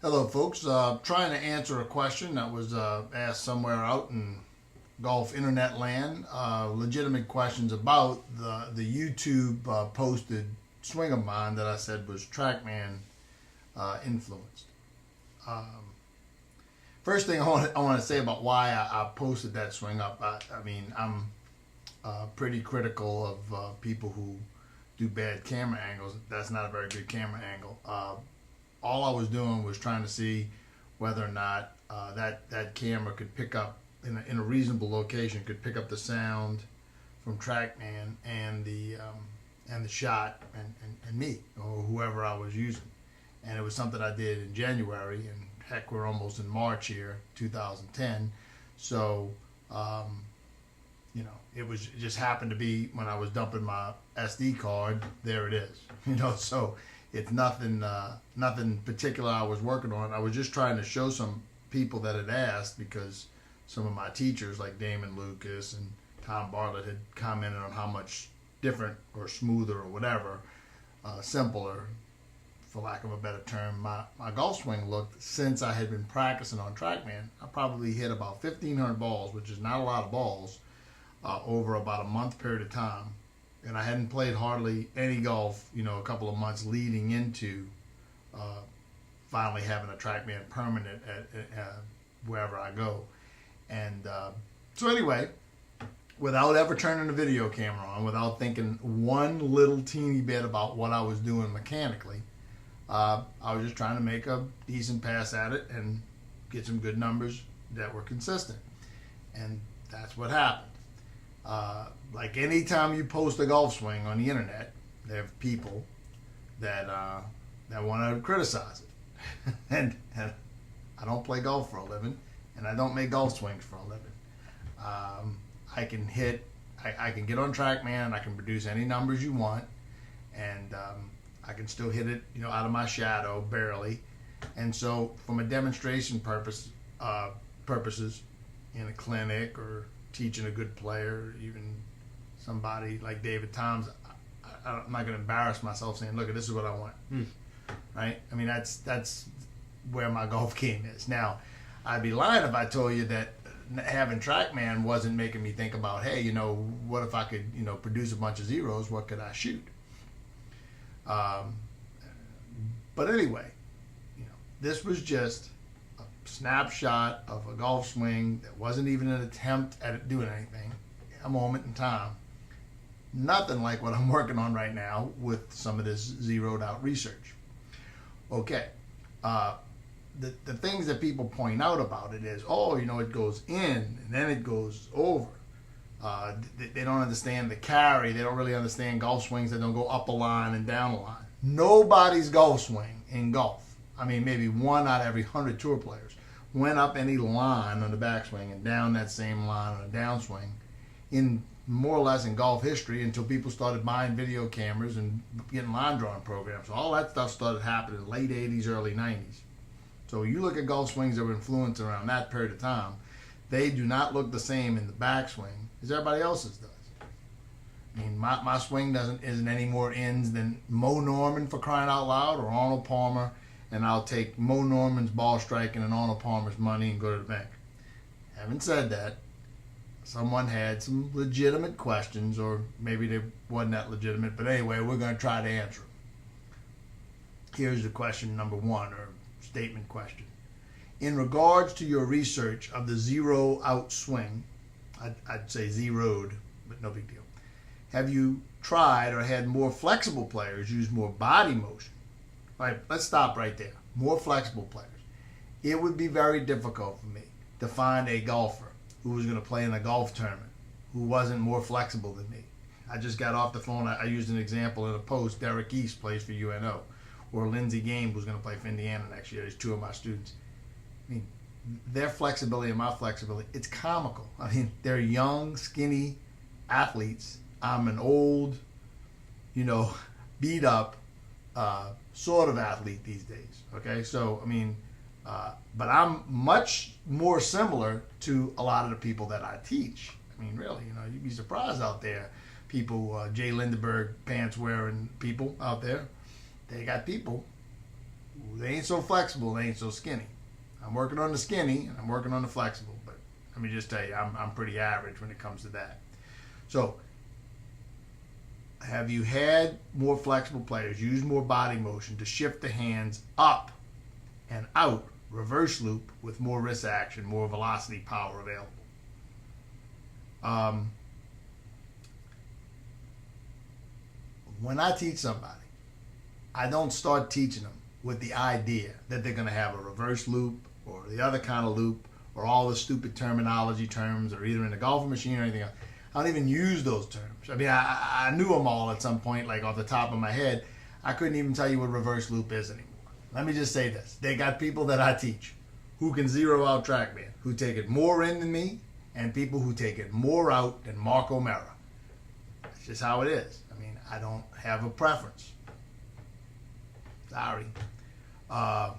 Hello, folks. Trying to answer a question that was asked somewhere out in golf internet land. Legitimate questions about the YouTube posted swing of mine that I said was TrackMan influenced. Um, First thing I want to say about why I posted that swing up. I mean, I'm pretty critical of people who do bad camera angles. That's not a very good camera angle. All I was doing was trying to see whether or not that camera could pick up in a reasonable location, could pick up the sound from TrackMan and the shot and me or whoever I was using. And it was something I did in January, and heck, we're almost in March here, 2010. So it just happened to be when I was dumping my SD card. There it is. So it's nothing particular I was working on. I was just trying to show some people that had asked, because some of my teachers like Damon Lucas and Tom Bartlett had commented on how much different or smoother or whatever, simpler, for lack of a better term, my golf swing looked since I had been practicing on TrackMan. I probably hit about 1,500 balls, which is not a lot of balls, over about a month period of time. And I hadn't played hardly any golf, a couple of months leading into uh, finally having a TrackMan permanent at wherever I go. And so anyway, without ever turning the video camera on, without thinking one little teeny bit about what I was doing mechanically, I was just trying to make a decent pass at it and get some good numbers that were consistent. And that's what happened. Like any time you post a golf swing on the internet, there are people that want to criticize it. and I don't play golf for a living, and I don't make golf swings for a living. I can get on TrackMan, and I can produce any numbers you want, and I can still hit it, out of my shadow barely. And so, from a demonstration purposes, in a clinic or teaching a good player, even somebody like David Toms, I'm not going to embarrass myself saying, "Look, this is what I want." Right? I mean, that's where my golf game is. Now, I'd be lying if I told you that having TrackMan wasn't making me think about, hey, what if I could, produce a bunch of zeros? What could I shoot? But anyway, this was just a snapshot of a golf swing that wasn't even an attempt at doing anything, a moment in time. Nothing like what I'm working on right now with some of this zeroed out research. Okay. The things that people point out about it is, it goes in and then it goes over. They don't understand the carry. They don't really understand golf swings that don't go up a line and down a line. Nobody's golf swing in golf, I mean, maybe one out of every 100 tour players, went up any line on the backswing and down that same line on a downswing in more or less in golf history, until people started buying video cameras and getting line drawing programs. So all that stuff started happening in the late 80s, early 90s. So you look at golf swings that were influenced around that period of time, they do not look the same in the backswing as everybody else's does. I mean, my swing isn't any more ins than Mo Norman, for crying out loud, or Arnold Palmer, and I'll take Mo Norman's ball striking and Arnold Palmer's money and go to the bank. Having said that, someone had some legitimate questions, or maybe they wasn't that legitimate, but anyway, we're going to try to answer them. Here's the question number one, or statement question. In regards to your research of the zero out swing, I'd say zeroed, but no big deal. Have you tried or had more flexible players use more body motion? Right, let's stop right there. More flexible players. It would be very difficult for me to find a golfer who was going to play in a golf tournament who wasn't more flexible than me. I just got off the phone. I used an example in a post. Derek East plays for UNO. Or Lindsey Game, who's going to play for Indiana next year. There's two of my students. I mean, their flexibility and my flexibility, it's comical. I mean, they're young, skinny athletes. I'm an old, beat up sort of athlete these days. Okay, so I mean, but I'm much more similar to a lot of the people that I teach. I mean, really, you'd be surprised out there. People, Jay Lindeberg pants wearing people out there. They got people they ain't so flexible, they ain't so skinny. I'm working on the skinny and I'm working on the flexible, but let me just tell you, I'm pretty average when it comes to that. So, have you had more flexible players use more body motion to shift the hands up and out, reverse loop with more wrist action, more velocity power available? When I teach somebody, I don't start teaching them with the idea that they're going to have a reverse loop or the other kind of loop or all the stupid terminology terms or either in the golfing machine or anything else. I don't even use those terms. I mean, I knew them all at some point, like off the top of my head. I couldn't even tell you what reverse loop is anymore. Let me just say this. They got people that I teach who can zero out TrackMan, who take it more in than me, and people who take it more out than Mark O'Mara. That's just how it is. I mean, I don't have a preference. Sorry.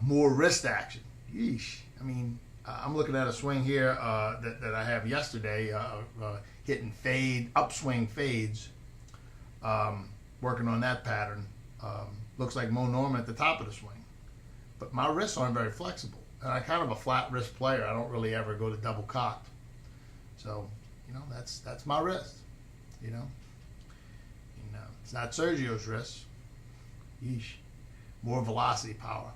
More wrist action. Yeesh. I mean, I'm looking at a swing here that I have yesterday, hitting upswing fades, working on that pattern. Looks like Mo Norman at the top of the swing. But my wrists aren't very flexible. And I'm kind of a flat wrist player. I don't really ever go to double cocked. So, that's my wrist, And, it's not Sergio's wrist. Yeesh. More velocity power.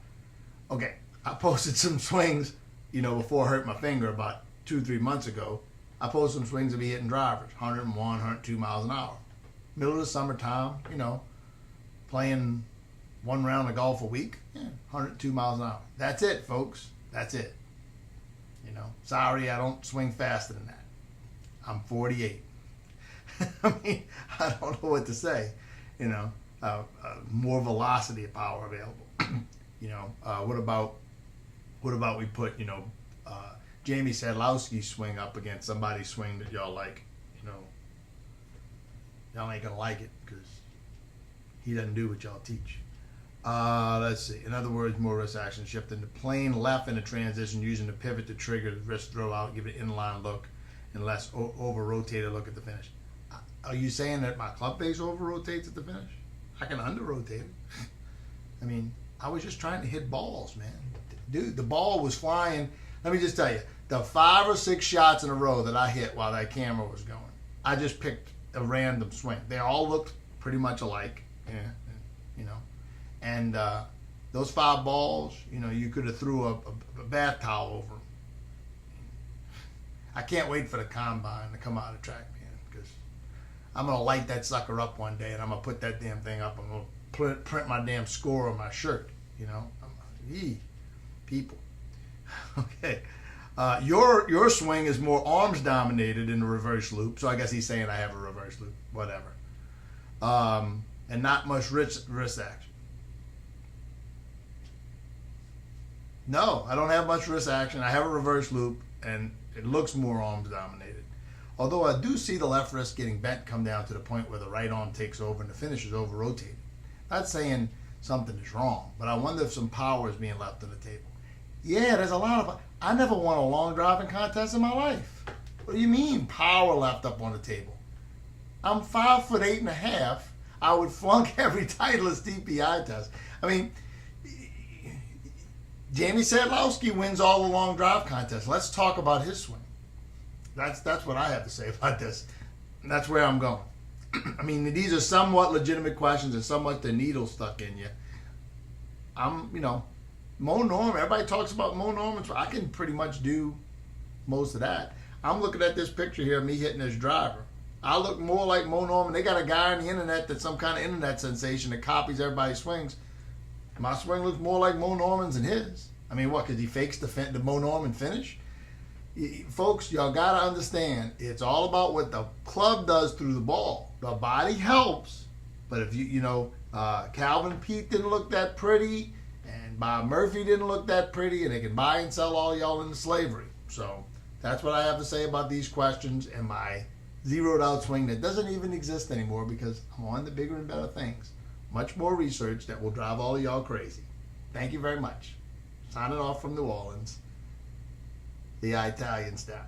Okay, I posted some swings, before I hurt my finger about 2-3 months ago. I posted some swings to be hitting drivers, 101, 102 miles an hour. Middle of the summertime, playing one round of golf a week, 102 miles an hour. That's it, folks. That's it. Sorry, I don't swing faster than that. I'm 48. I mean, I don't know what to say. More velocity power available. What about we put, Jamie Sadlowski's swing up against somebody's swing that y'all like, y'all ain't gonna like it because he doesn't do what y'all teach. Let's see. In other words, more wrist action, shifting the plane left in the transition, using the pivot to trigger the wrist throw out, give it an inline look, and less over-rotated look at the finish. Are you saying that my club face over-rotates at the finish? I can under-rotate it. I mean, I was just trying to hit balls, man. Dude, the ball was flying. Let me just tell you, the 5 or 6 shots in a row that I hit while that camera was going, I just picked a random swing. They all looked pretty much alike, and those 5 balls, you could have threw a bath towel over them. I can't wait for the combine to come out of TrackMan because I'm going to light that sucker up one day and I'm going to put that damn thing up. I'm going to print my damn score on my shirt, people. Okay. Your swing is more arms dominated in the reverse loop, so I guess he's saying I have a reverse loop, whatever. And not much wrist action. No, I don't have much wrist action. I have a reverse loop, and it looks more arms dominated. Although I do see the left wrist getting bent come down to the point where the right arm takes over and the finish is over rotated. Not saying something is wrong, but I wonder if some power is being left on the table. Yeah, there's a lot of... I never won a long driving contest in my life. What do you mean power left up on the table? I'm 5'8.5". I would flunk every Titleist DPI test. I mean, Jamie Sadlowski wins all the long drive contests. Let's talk about his swing. That's what I have to say about this. And that's where I'm going. I mean, these are somewhat legitimate questions and somewhat the needle stuck in you. Mo Norman, everybody talks about Mo Norman, so I can pretty much do most of that. I'm looking at this picture here of me hitting this driver. I look more like Mo Norman. They got a guy on the internet that's some kind of internet sensation that copies everybody's swings. My swing looks more like Mo Norman's than his. I mean, what, because he fakes the Mo Norman finish? Folks, y'all got to understand, it's all about what the club does through the ball. The body helps, but if Calvin Peete didn't look that pretty, and Bob Murphy didn't look that pretty, and they can buy and sell all y'all into slavery. So that's what I have to say about these questions and my zeroed out swing that doesn't even exist anymore because I'm on to bigger and better things. Much more research that will drive all of y'all crazy. Thank you very much. Signing off from New Orleans, the Italian style.